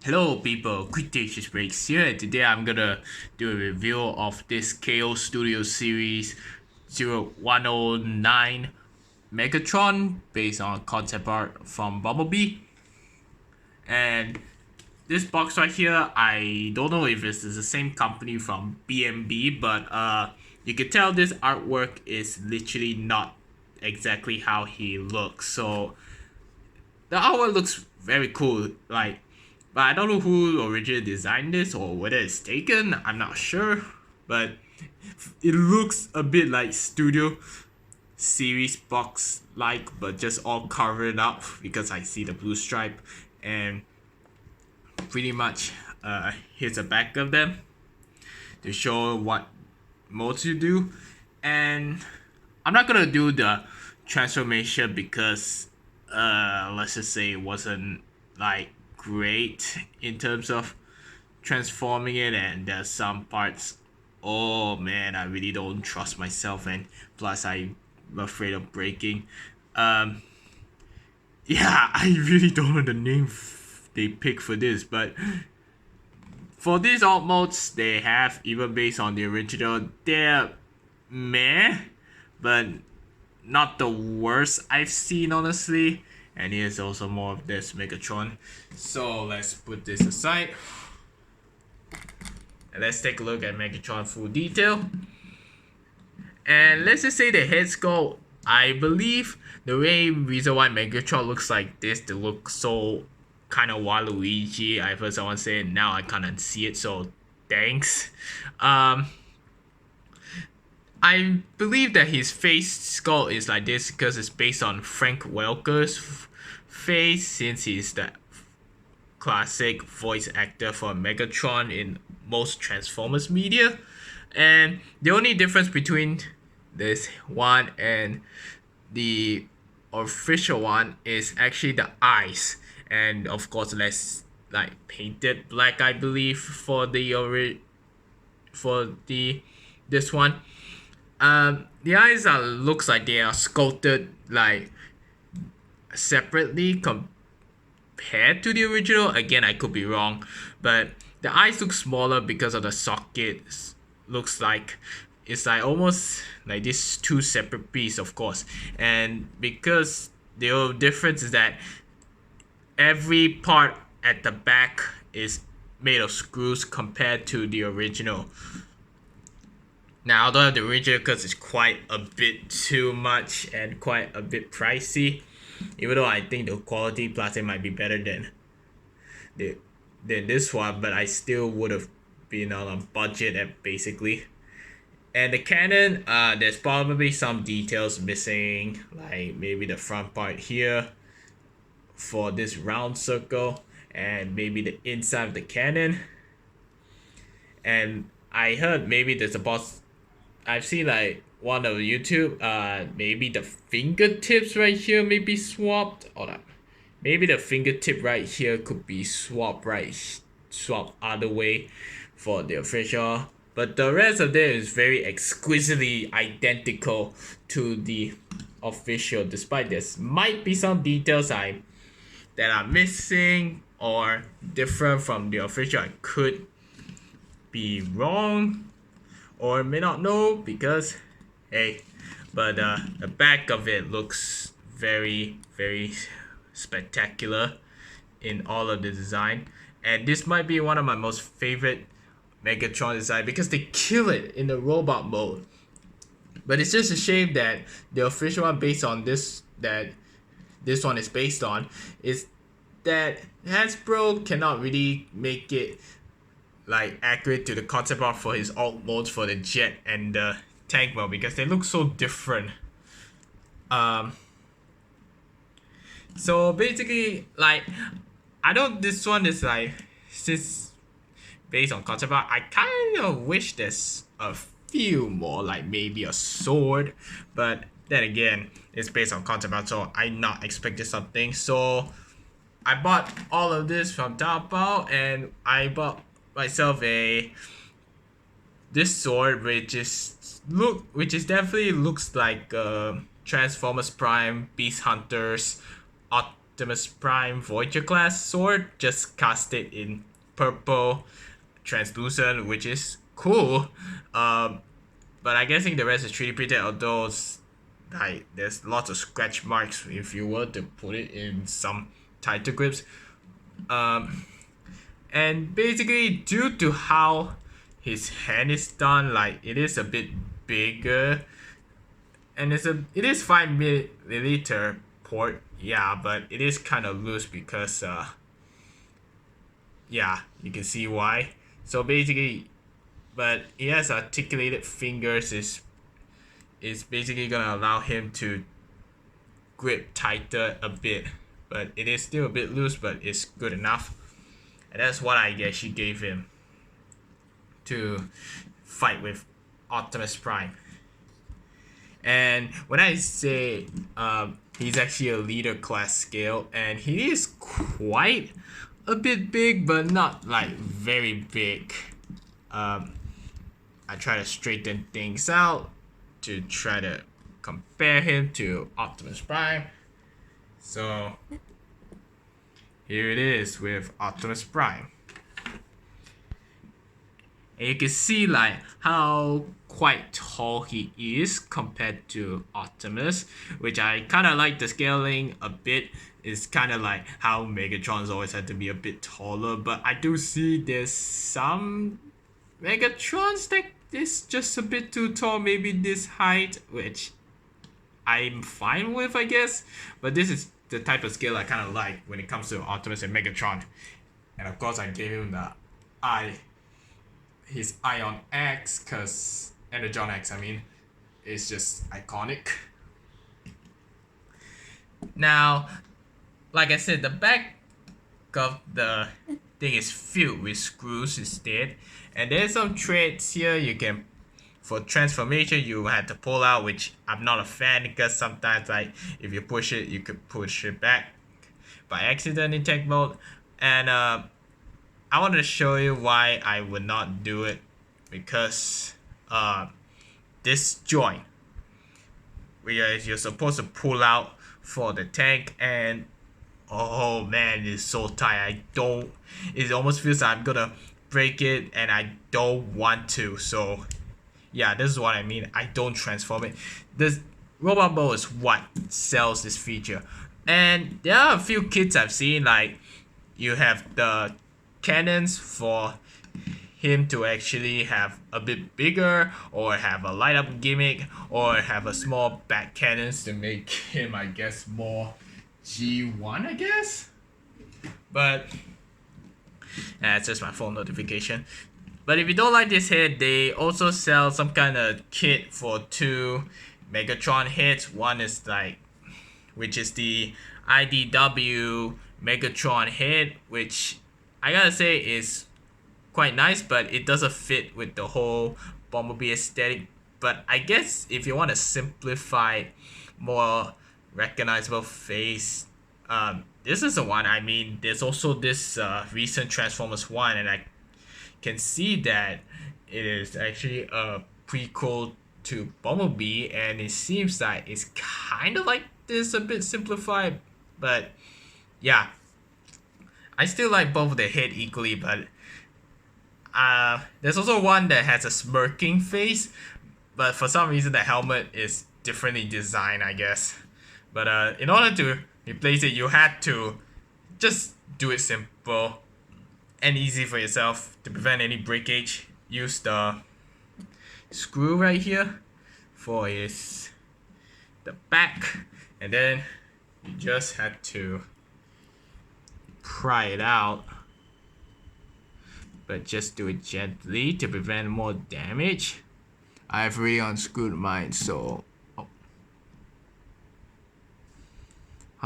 Hello people, Cretaceous Breaks here, and today I'm gonna do a review of this KO Studio Series 0109 Megatron based on concept art from Bumblebee. And this box right here, I don't know if it's the same company from BMB, but you can tell this artwork is literally not exactly how he looks. So the artwork looks very cool, but I don't know who originally designed this or whether it's taken. I'm not sure, but it looks a bit like Studio Series box like, but just all covered up because I see the blue stripe. And pretty much here's a back of them to show what modes you do. And I'm not gonna do the transformation because let's just say it wasn't like great in terms of transforming it, and there's some parts, oh man, I really don't trust myself, and plus I'm afraid of breaking. um yeah, I really don't know the name they pick for this, but for these alt modes they have, even based on the original, they're meh, but not the worst I've seen, honestly. And here's also more of this Megatron. So let's put this aside. And let's take a look at Megatron full detail. And let's just say the head sculpt, I believe the reason why Megatron looks like this, to look so kind of Waluigi. I heard someone say it, now I kind of see it, so thanks. I believe that his face sculpt is like this because it's based on Frank Welker's face, since he's the classic voice actor for Megatron in most Transformers media. And the only difference between this one and the official one is actually the eyes, and of course let's like painted black, I believe, for the this one. The eyes are looks like they are sculpted like separately compared to the original. Again, I could be wrong, but the eyes look smaller because of the sockets. Looks like it's like almost like this two separate piece, of course, and because the difference is that every part at the back is made of screws compared to the original. Now, I don't have the original because it's quite a bit too much and quite a bit pricey. Even though I think the quality plastic might be better the, than this one, but I still would have been on a budget at basically. And the cannon, there's probably some details missing, like maybe the front part here for this round circle, and maybe the inside of the cannon. And I heard maybe there's a boss. I've seen like one of YouTube, maybe the fingertips right here may be swapped, or not. Maybe the fingertip right here could be swapped other way for the official, but the rest of them is very exquisitely identical to the official, despite this might be some details that are missing or different from the official. I could be wrong or may not know because hey, but the back of it looks very spectacular in all of the design, and this might be one of my most favorite Megatron design because they kill it in the robot mode. But it's just a shame that the official one based on this one is based on is that Hasbro cannot really make it like accurate to the concept art for his alt modes for the jet and the tank mode because they look so different. So basically, like, I know this one is like, since based on concept art, I kind of wish there's a few more, like maybe a sword, but then again, it's based on concept art, so I not expected something. So I bought all of this from Taobao, and I bought myself this sword, which definitely looks like Transformers Prime, Beast Hunters, Optimus Prime Voyager class sword, just cast it in purple translucent, which is cool. But I guessing the rest is 3D printed, although like there's lots of scratch marks if you were to put it in some tighter grips. And basically due to how his hand is done, like it is a bit bigger, and it is 5 millimeter port, yeah, but it is kind of loose because yeah, you can see why. So basically, but he has articulated fingers is basically gonna allow him to grip tighter a bit, but it is still a bit loose, but it's good enough. And that's what I guess she gave him to fight with Optimus Prime. And when I say he's actually a leader class scale, and he is quite a bit big, but not like very big. I try to straighten things out to try to compare him to Optimus Prime. So here it is with Optimus Prime. And you can see like how quite tall he is compared to Optimus, which I kind of like the scaling a bit. It's kind of like how Megatron's always had to be a bit taller, but I do see there's some Megatrons that is just a bit too tall, maybe this height, which I'm fine with, I guess. But this is the type of scale I kind of like when it comes to Optimus and Megatron. And of course I gave him the eye, his Ion X, cause Energon X, I mean, is just iconic. Now, like I said, the back of the thing is filled with screws instead, and there's some threads here you can, for transformation, you have to pull out, which I'm not a fan because sometimes like if you push it, you could push it back by accident in tech mode. And I wanted to show you why I would not do it, because this joint, where you're supposed to pull out for the tank, and oh man, it's so tight. It almost feels like I'm gonna break it, and I don't want to. So yeah, this is what I mean. I don't transform it. This Robot Bow is what sells this feature. And there are a few kits I've seen, like you have the cannons for him to actually have a bit bigger, or have a light up gimmick, or have a small back cannons to make him, I guess, more G1, I guess. But it's just my phone notification. But if you don't like this head, they also sell some kind of kit for 2 Megatron heads. One is like, which is the IDW Megatron head, which I gotta say is quite nice, but it doesn't fit with the whole Bumblebee aesthetic. But I guess if you want to simplify, more recognizable face, this is the one. I mean, there's also this recent Transformers 1, and I can see that it is actually a prequel to Bumblebee, and it seems like it's kind of like this, a bit simplified. But yeah, I still like both of the head equally, but there's also one that has a smirking face, but for some reason the helmet is differently designed, I guess. But in order to replace it, you had to just do it simple and easy for yourself to prevent any breakage. Use the screw right here for the back, and then you just had to pry it out, but just do it gently to prevent more damage. I've already unscrewed mine, so hold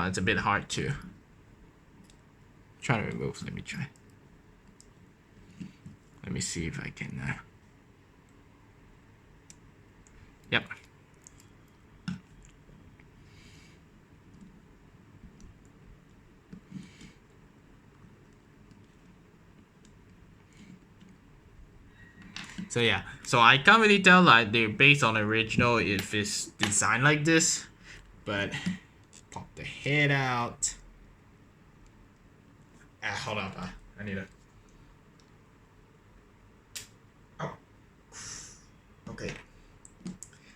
on, it's a bit hard to try to remove. Let me try. Let me see if I can. Yep. So yeah, so I can't really tell like they're based on the original if it's designed like this, but pop the head out. Hold up. I need a. Oh. Okay.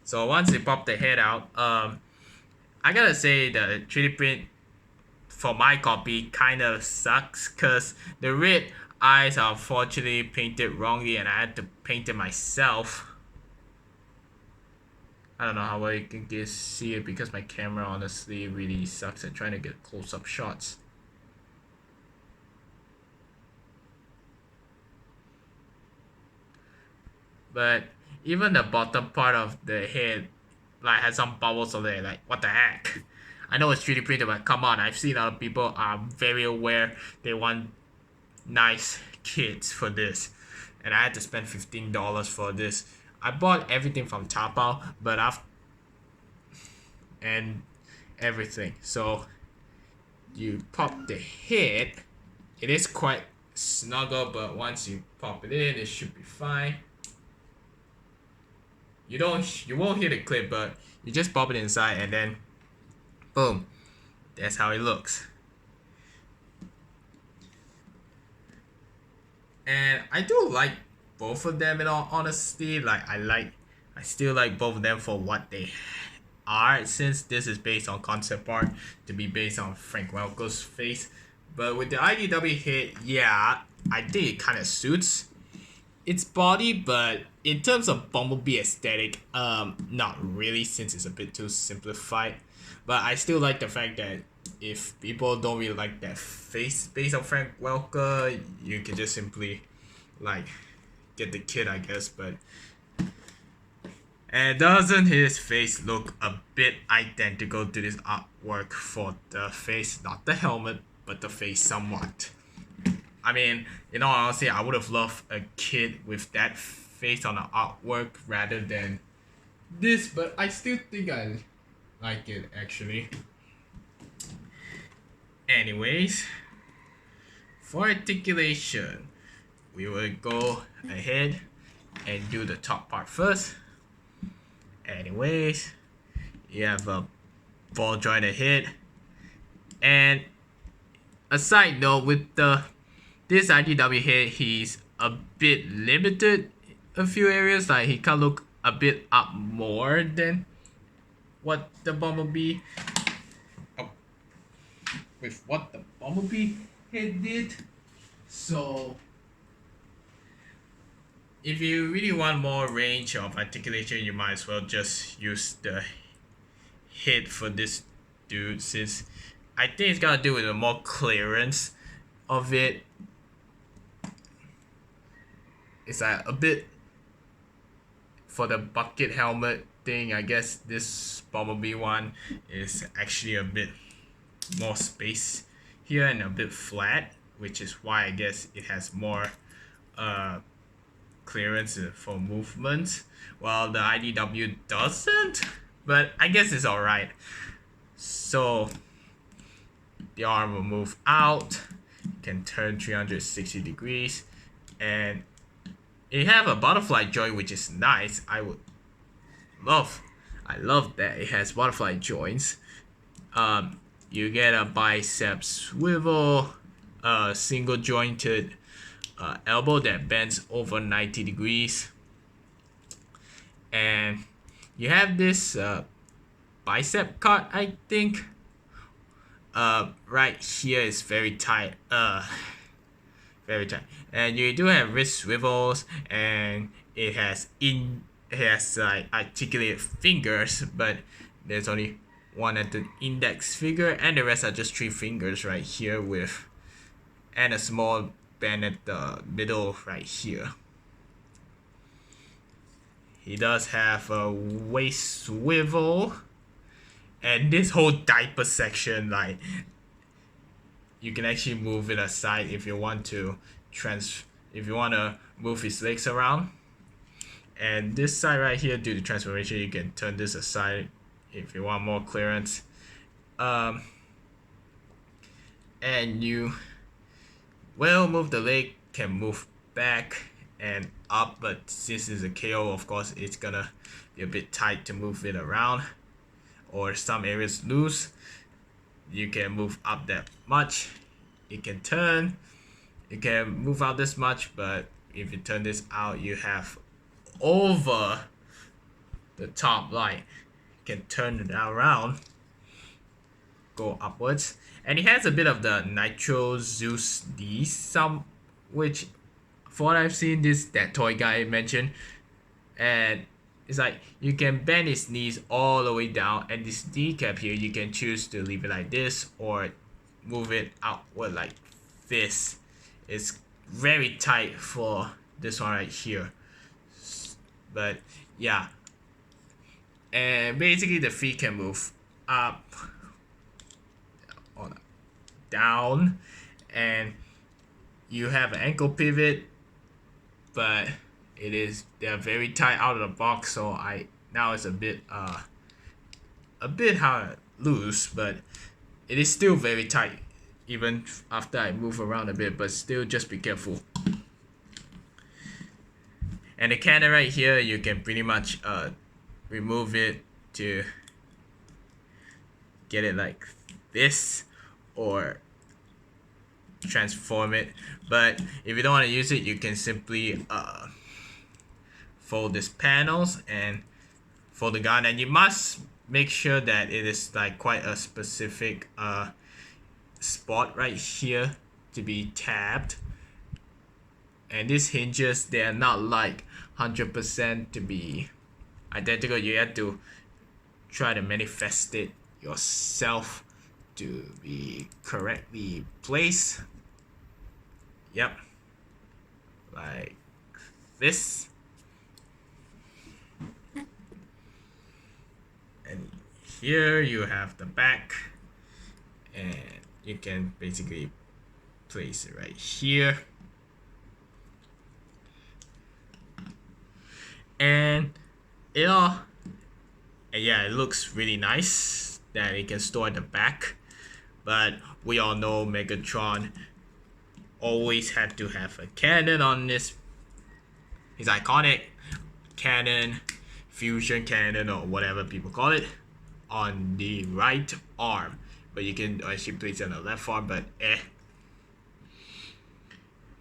So once they pop the head out, I gotta say the 3D print for my copy kind of sucks because the red eyes are unfortunately painted wrongly and I had to paint it myself. I don't know how well you can see it because my camera honestly really sucks at trying to get close-up shots. But even the bottom part of the head like has some bubbles on there, like what the heck? I know it's 3D printed, but come on, I've seen other people are very aware they want nice kits for this. And I had to spend $15 for this. I bought everything from Taobao, but and everything. So you pop the head. It is quite snuggle, but once you pop it in, it should be fine. You won't hear the clip, but you just pop it inside and then boom. That's how it looks. And I do like both of them in all honesty. Like I still like both of them for what they are, since this is based on concept art to be based on Frank Welker's face. But with the IDW head, yeah, I think it kind of suits its body, but in terms of Bumblebee aesthetic, not really, since it's a bit too simplified. But I still like the fact that if people don't really like that face based on Frank Welker, you can just simply like get the kit, I guess. But and doesn't his face look a bit identical to this artwork for the face, not the helmet, but the face somewhat. I mean, in all honesty, I would have loved a kit with that face on the artwork rather than this, but I still think I like it actually. Anyways, for articulation, we will go ahead and do the top part first. Anyways, you have a ball jointed head, and a side note with this IDW head, he's a bit limited a few areas, like he can look a bit up more than what the Bumblebee with what the Bumblebee head did. So if you really want more range of articulation, you might as well just use the head for this dude, since I think it's gotta do with the more clearance of it. It's like a bit for the bucket helmet thing. I guess this Bumblebee one is actually a bit more space here and a bit flat, which is why I guess it has more clearance for movement, while the IDW doesn't, but I guess it's alright. So the arm will move out, can turn 360 degrees, and it have a butterfly joint, which is nice. I love that it has butterfly joints. You get a bicep swivel, a single jointed elbow that bends over 90 degrees, and you have this bicep cut, I think. Right here is very tight. Very tight. And you do have wrist swivels, and it has like articulated fingers, but there's only one at the index finger, and the rest are just 3 fingers right here and a small bend at the middle right here. He does have a waist swivel, and this whole diaper section, like, you can actually move it aside if you want to move his legs around. And this side right here, due to transformation, you can turn this aside if you want more clearance. And you will move the leg, can move back and up, but since it's a KO, of course it's gonna be a bit tight to move it around, or some areas loose. You can move up that much. it can turn. It can move out this much, but if you turn this out, you have over the top light. You can turn it around, go upwards, and it has a bit of the Nitro Zeus D, some which, for what I've seen, that toy guy mentioned, and it's like you can bend his knees all the way down, and this kneecap here you can choose to leave it like this or move it outward like this. It's very tight for this one right here, but yeah, and basically the feet can move up or down, and you have an ankle pivot, but they're very tight out of the box, so now it's a bit loose, but it is still very tight even after I move around a bit, but still just be careful. And the cannon right here, you can pretty much remove it to get it like this or transform it, but if you don't want to use it, you can simply fold these panels and fold the gun, and you must make sure that it is like quite a specific spot right here to be tabbed. And these hinges, they are not like 100% to be identical. You have to try to manifest it yourself to be correctly placed. Yep, like this. And here you have the back, and you can basically place it right here. And yeah, it looks really nice that it can store in the back, but we all know Megatron always had to have a cannon on this, his iconic cannon, fusion cannon or whatever people call it, on the right arm, but you can actually place it on the left arm,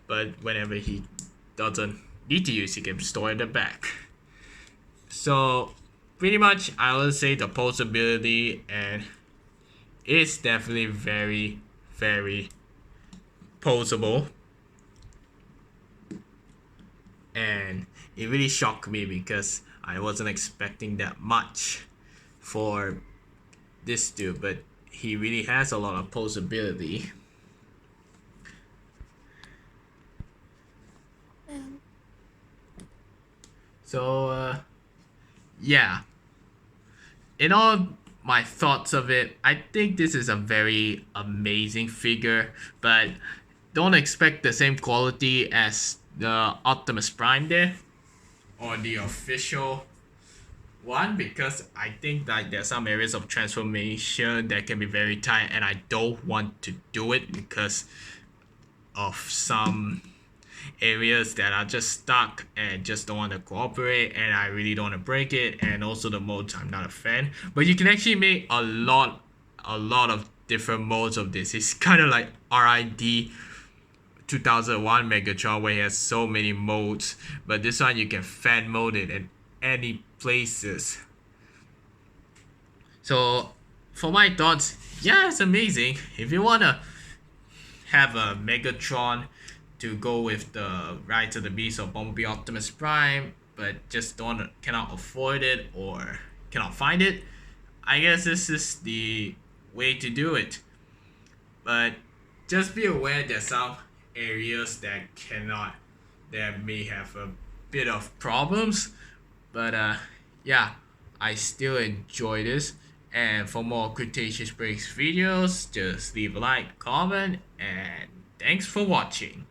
but whenever he doesn't need to use, he can store in the back. So pretty much I would say the posability and it's definitely very, very posable, and it really shocked me because I wasn't expecting that much for this dude, but he really has a lot of posability. So yeah, in all my thoughts of it, I think this is a very amazing figure, but don't expect the same quality as the Optimus Prime there or the official one, because I think that there's some areas of transformation that can be very tight, and I don't want to do it because of some areas that are just stuck and just don't want to cooperate, and I really don't want to break it, and also the modes I'm not a fan. But you can actually make a lot of different modes of this. It's kind of like RID 2001 Megatron where he has so many modes, but this one you can fan mode it in any places. So for my thoughts, yeah, it's amazing. If you wanna have a Megatron to go with the Rise of the Beast or Bumblebee Optimus Prime, but just cannot afford it or cannot find it, I guess this is the way to do it. But just be aware there's some areas that may have a bit of problems, but yeah, I still enjoy this. And for more Cretaceous Breaks videos, just leave a like, comment, and thanks for watching.